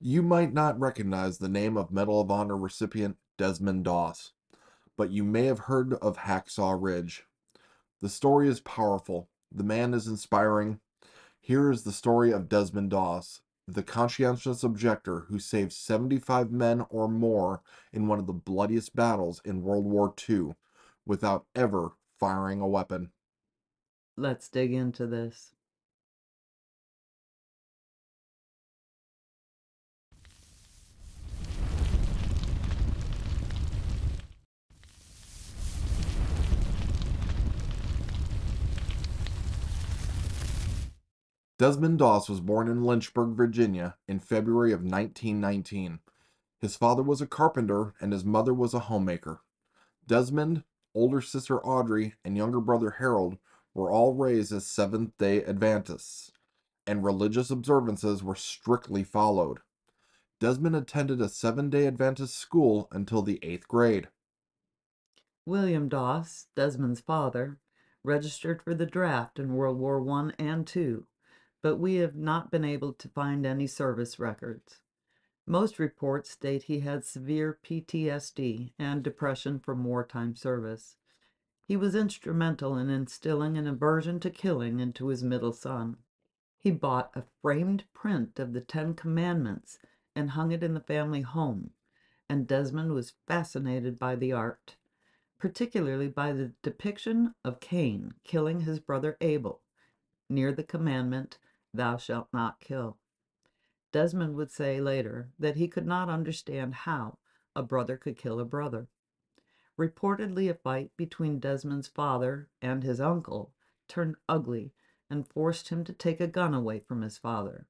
You might not recognize the name of Medal of Honor recipient Desmond Doss, but you may have heard of Hacksaw Ridge. The story is powerful. The man is inspiring. Here is the story of Desmond Doss, the conscientious objector who saved 75 men or more in one of the bloodiest battles in World War II without ever firing a weapon. Let's dig into this. Desmond Doss was born in Lynchburg, Virginia in February of 1919. His father was a carpenter and his mother was a homemaker. Desmond, older sister Audrey, and younger brother Harold were all raised as Seventh-day Adventists, and religious observances were strictly followed. Desmond attended a Seventh-day Adventist school until the 8th grade. William Doss, Desmond's father, registered for the draft in World War I and II, but we have not been able to find any service records. Most reports state he had severe PTSD and depression from wartime service. He was instrumental in instilling an aversion to killing into his middle son. He bought a framed print of the Ten Commandments and hung it in the family home, and Desmond was fascinated by the art, particularly by the depiction of Cain killing his brother Abel near the commandment, "Thou shalt not kill." Desmond would say later that he could not understand how a brother could kill a brother. Reportedly, a fight between Desmond's father and his uncle turned ugly and forced him to take a gun away from his father,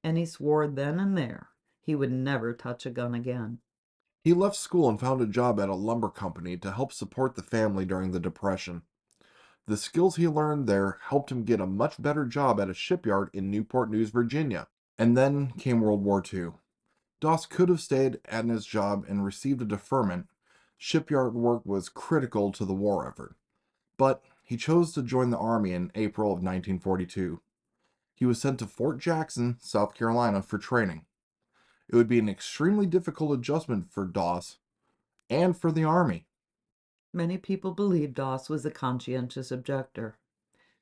and he swore then and there he would never touch a gun again. He left school and found a job at a lumber company to help support the family during the Depression. The skills he learned there helped him get a much better job at a shipyard in Newport News, Virginia. And then came World War II. Doss could have stayed at his job and received a deferment. Shipyard work was critical to the war effort. But he chose to join the Army in April of 1942. He was sent to Fort Jackson, South Carolina for training. It would be an extremely difficult adjustment for Doss and for the Army. Many people believe Doss was a conscientious objector.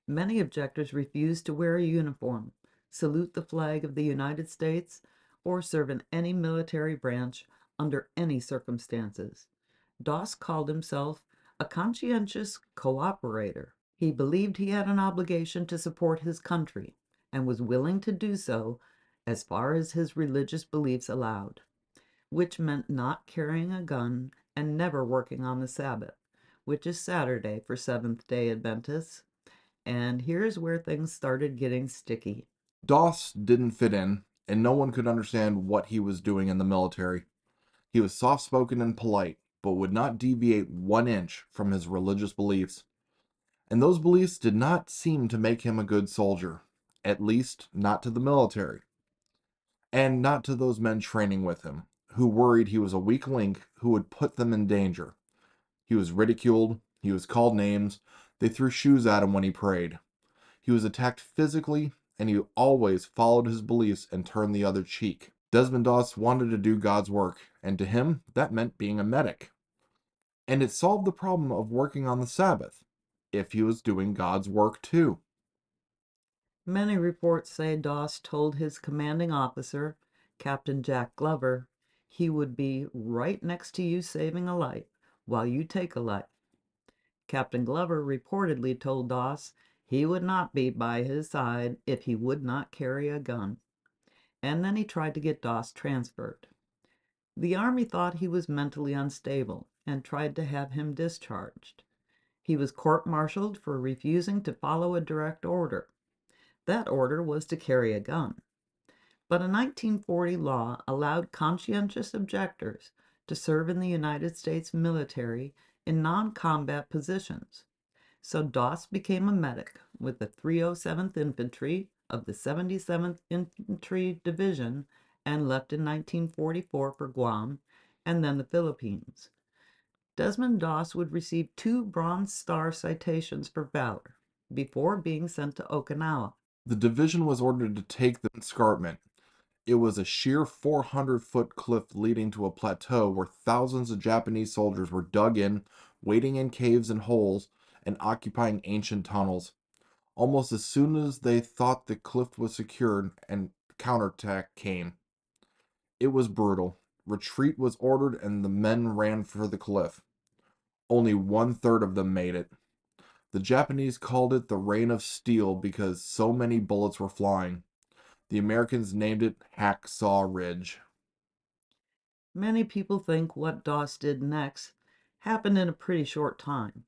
Many objectors refused to wear a uniform, salute the flag of the United States, or serve in any military branch under any circumstances. Doss called himself a conscientious cooperator. He believed he had an obligation to support his country and was willing to do so as far as his religious beliefs allowed, which meant not carrying a gun and never working on the Sabbath, which is Saturday for Seventh-day Adventists. And here's where things started getting sticky. Doss didn't fit in, and no one could understand what he was doing in the military. He was soft spoken and polite, but would not deviate 1 inch from his religious beliefs. And those beliefs did not seem to make him a good soldier, at least not to the military, and not to those men training with him, who worried he was a weak link who would put them in danger. He was ridiculed, he was called names, they threw shoes at him when he prayed. He was attacked physically, and he always followed his beliefs and turned the other cheek. Desmond Doss wanted to do God's work, and to him, that meant being a medic. And it solved the problem of working on the Sabbath, if he was doing God's work too. Many reports say Doss told his commanding officer, Captain Jack Glover, he would be right next to you saving a life while you take a life. Captain Glover reportedly told Doss he would not be by his side if he would not carry a gun. And then he tried to get Doss transferred. The Army thought he was mentally unstable and tried to have him discharged. He was court-martialed for refusing to follow a direct order. That order was to carry a gun. But a 1940 law allowed conscientious objectors to serve in the United States military in non-combat positions. So Doss became a medic with the 307th Infantry of the 77th Infantry Division and left in 1944 for Guam and then the Philippines. Desmond Doss would receive 2 Bronze Star citations for valor before being sent to Okinawa. The division was ordered to take the escarpment, It was a sheer 400-foot cliff leading to a plateau where thousands of Japanese soldiers were dug in, waiting in caves and holes, and occupying ancient tunnels. Almost as soon as they thought the cliff was secured, and counterattack came. It was brutal. Retreat was ordered and the men ran for the cliff. Only one-third of them made it. The Japanese called it the Rain of Steel because so many bullets were flying. The Americans named it Hacksaw Ridge. Many people think what Doss did next happened in a pretty short time.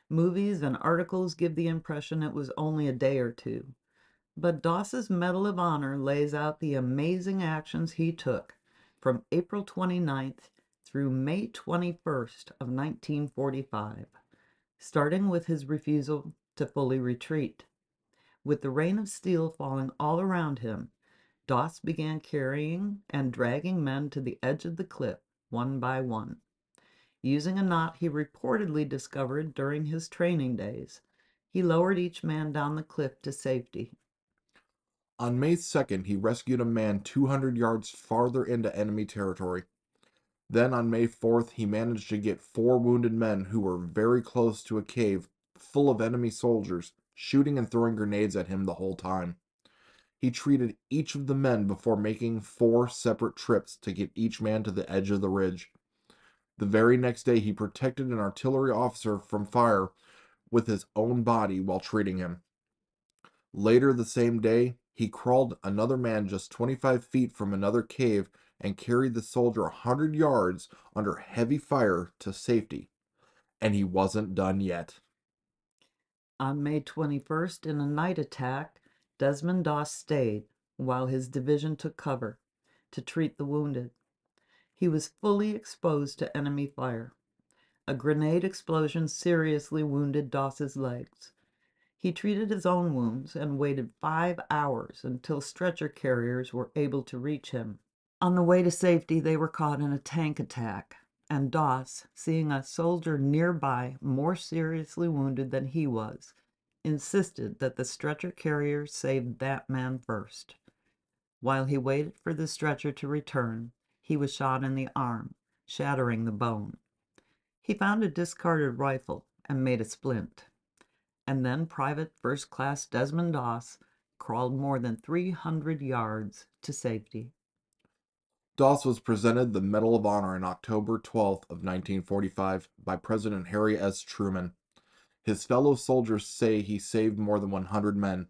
Movies and articles give the impression it was only a day or two. But Doss's Medal of Honor lays out the amazing actions he took from April 29th through May 21st of 1945, starting with his refusal to fully retreat. With the rain of steel falling all around him, Doss began carrying and dragging men to the edge of the cliff one by one. Using a knot he reportedly discovered during his training days, he lowered each man down the cliff to safety. On May 2nd, he rescued a man 200 yards farther into enemy territory. Then on May 4th, he managed to get 4 wounded men who were very close to a cave full of enemy soldiers, shooting and throwing grenades at him the whole time. He treated each of the men before making 4 separate trips to get each man to the edge of the ridge. The very next day, he protected an artillery officer from fire with his own body while treating him. Later the same day, he crawled another man just 25 feet from another cave and carried the soldier 100 yards under heavy fire to safety. And he wasn't done yet. On May 21st, in a night attack, Desmond Doss stayed while his division took cover to treat the wounded. He was fully exposed to enemy fire. A grenade explosion seriously wounded Doss's legs. He treated his own wounds and waited 5 hours until stretcher carriers were able to reach him. On the way to safety, they were caught in a tank attack, and Doss, seeing a soldier nearby more seriously wounded than he was, insisted that the stretcher carriers save that man first. While he waited for the stretcher to return, he was shot in the arm, shattering the bone. He found a discarded rifle and made a splint. And then Private First Class Desmond Doss crawled more than 300 yards to safety. Doss was presented the Medal of Honor on October 12th of 1945 by President Harry S. Truman. His fellow soldiers say he saved more than 100 men.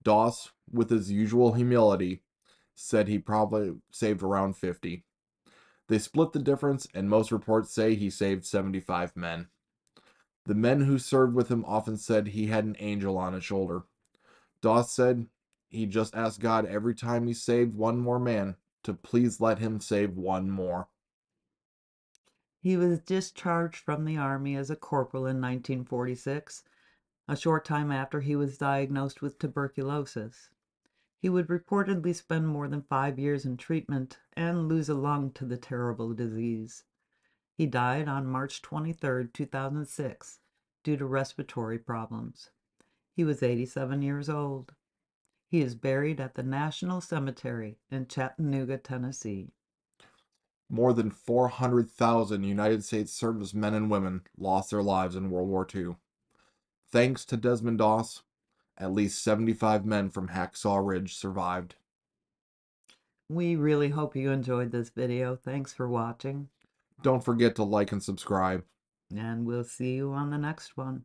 Doss, with his usual humility, said he probably saved around 50. They split the difference, and most reports say he saved 75 men. The men who served with him often said he had an angel on his shoulder. Doss said he just asked God every time he saved one more man to please let him save one more. He was discharged from the Army as a corporal in 1946, a short time after he was diagnosed with tuberculosis. He would reportedly spend more than 5 years in treatment and lose a lung to the terrible disease. He died on March 23, 2006, due to respiratory problems. He was 87 years old. He is buried at the National Cemetery in Chattanooga, Tennessee. More than 400,000 United States servicemen and women lost their lives in World War II. Thanks to Desmond Doss, at least 75 men from Hacksaw Ridge survived. We really hope you enjoyed this video. Thanks for watching, Don't forget to like and subscribe. and we'll see you on the next one.